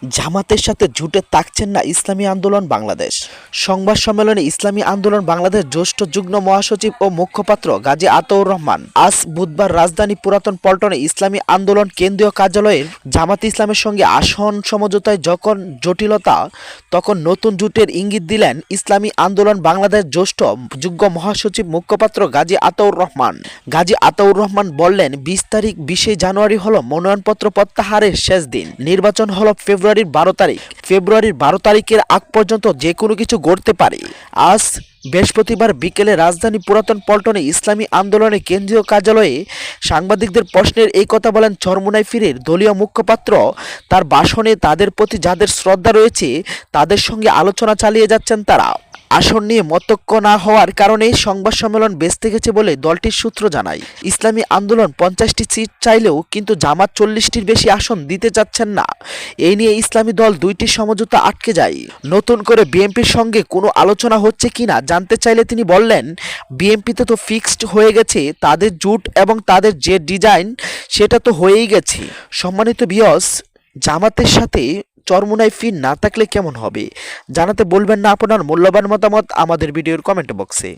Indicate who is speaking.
Speaker 1: জামাতের সাথে জোটে থাকছেন না ইসলামী আন্দোলন বাংলাদেশ। সংবাদ সম্মেলনে ইসলামী আন্দোলন বাংলাদেশ জ্যেষ্ঠ যুগ্ম মহাসচিব ও মুখপাত্র গাজী আতাউর রহমান আজ বুধবার রাজধানী পুরাতন পল্টনে ইসলামী আন্দোলন কেন্দ্রীয় কার্যালয়ের জামাতে ইসলামের সঙ্গে আসন সমঝোতায় যখন জটিলতা, তখন নতুন জোটের ইঙ্গিত দিলেন ইসলামী আন্দোলন বাংলাদেশ জ্যেষ্ঠ যুগ্ম মহাসচিব মুখপাত্র গাজী আতাউর রহমান। গাজী আতাউর রহমান বললেন, 20 তারিখ 20 জানুয়ারি হলো মনোনয়নপত্র প্রত্যাহারের শেষ দিন। নির্বাচন হলো ফেব্রুয়ারির 12 তারিখ। ফেব্রুয়ারির 12 তারিখের আগ পর্যন্ত যে কোনো কিছু ঘটতে পারে। আজ বৃহস্পতিবার বিকেলে রাজধানী পুরাতন পল্টনে ইসলামী আন্দোলনের কেন্দ্রীয় কার্যালয়ে সাংবাদিকদের প্রশ্নের এই কথা বলেন চরমোনাই ফিরের দলীয় মুখপাত্র। তার ভাষণে তাদের প্রতি যাদের শ্রদ্ধা রয়েছে তাদের সঙ্গে আলোচনা চালিয়ে যাচ্ছেন তারা। আসন নিয়ে মতৈক্য না হওয়ার কারণে সংবাদ সম্মেলন ব্যস্ত গেছে বলে দলটির সূত্র জানায়। ইসলামী আন্দোলন 50টি সিট চাইলেও কিন্তু জামাত 40টির বেশি আসন দিতে চাচ্ছেন না। এই নিয়ে ইসলামী দল 2টি সমঝোতা আটকে যায়। নতুন করে বিএনপির সঙ্গে কোনো আলোচনা হচ্ছে কিনা জানতে চাইলে তিনি বললেন, বিএনপিতে তো ফিক্সড হয়ে গেছে তাদের জোট এবং তাদের যে ডিজাইন সেটা তো হয়েই গেছে। সম্মানিত ভিউয়ার্স, জামাতের সাথে চরমোনাই ফির না থাকলে কেমন হবে জানাতে বলবেন না আপনার মূল্যবান মতামত আমাদের ভিডিওর কমেন্ট বক্সে।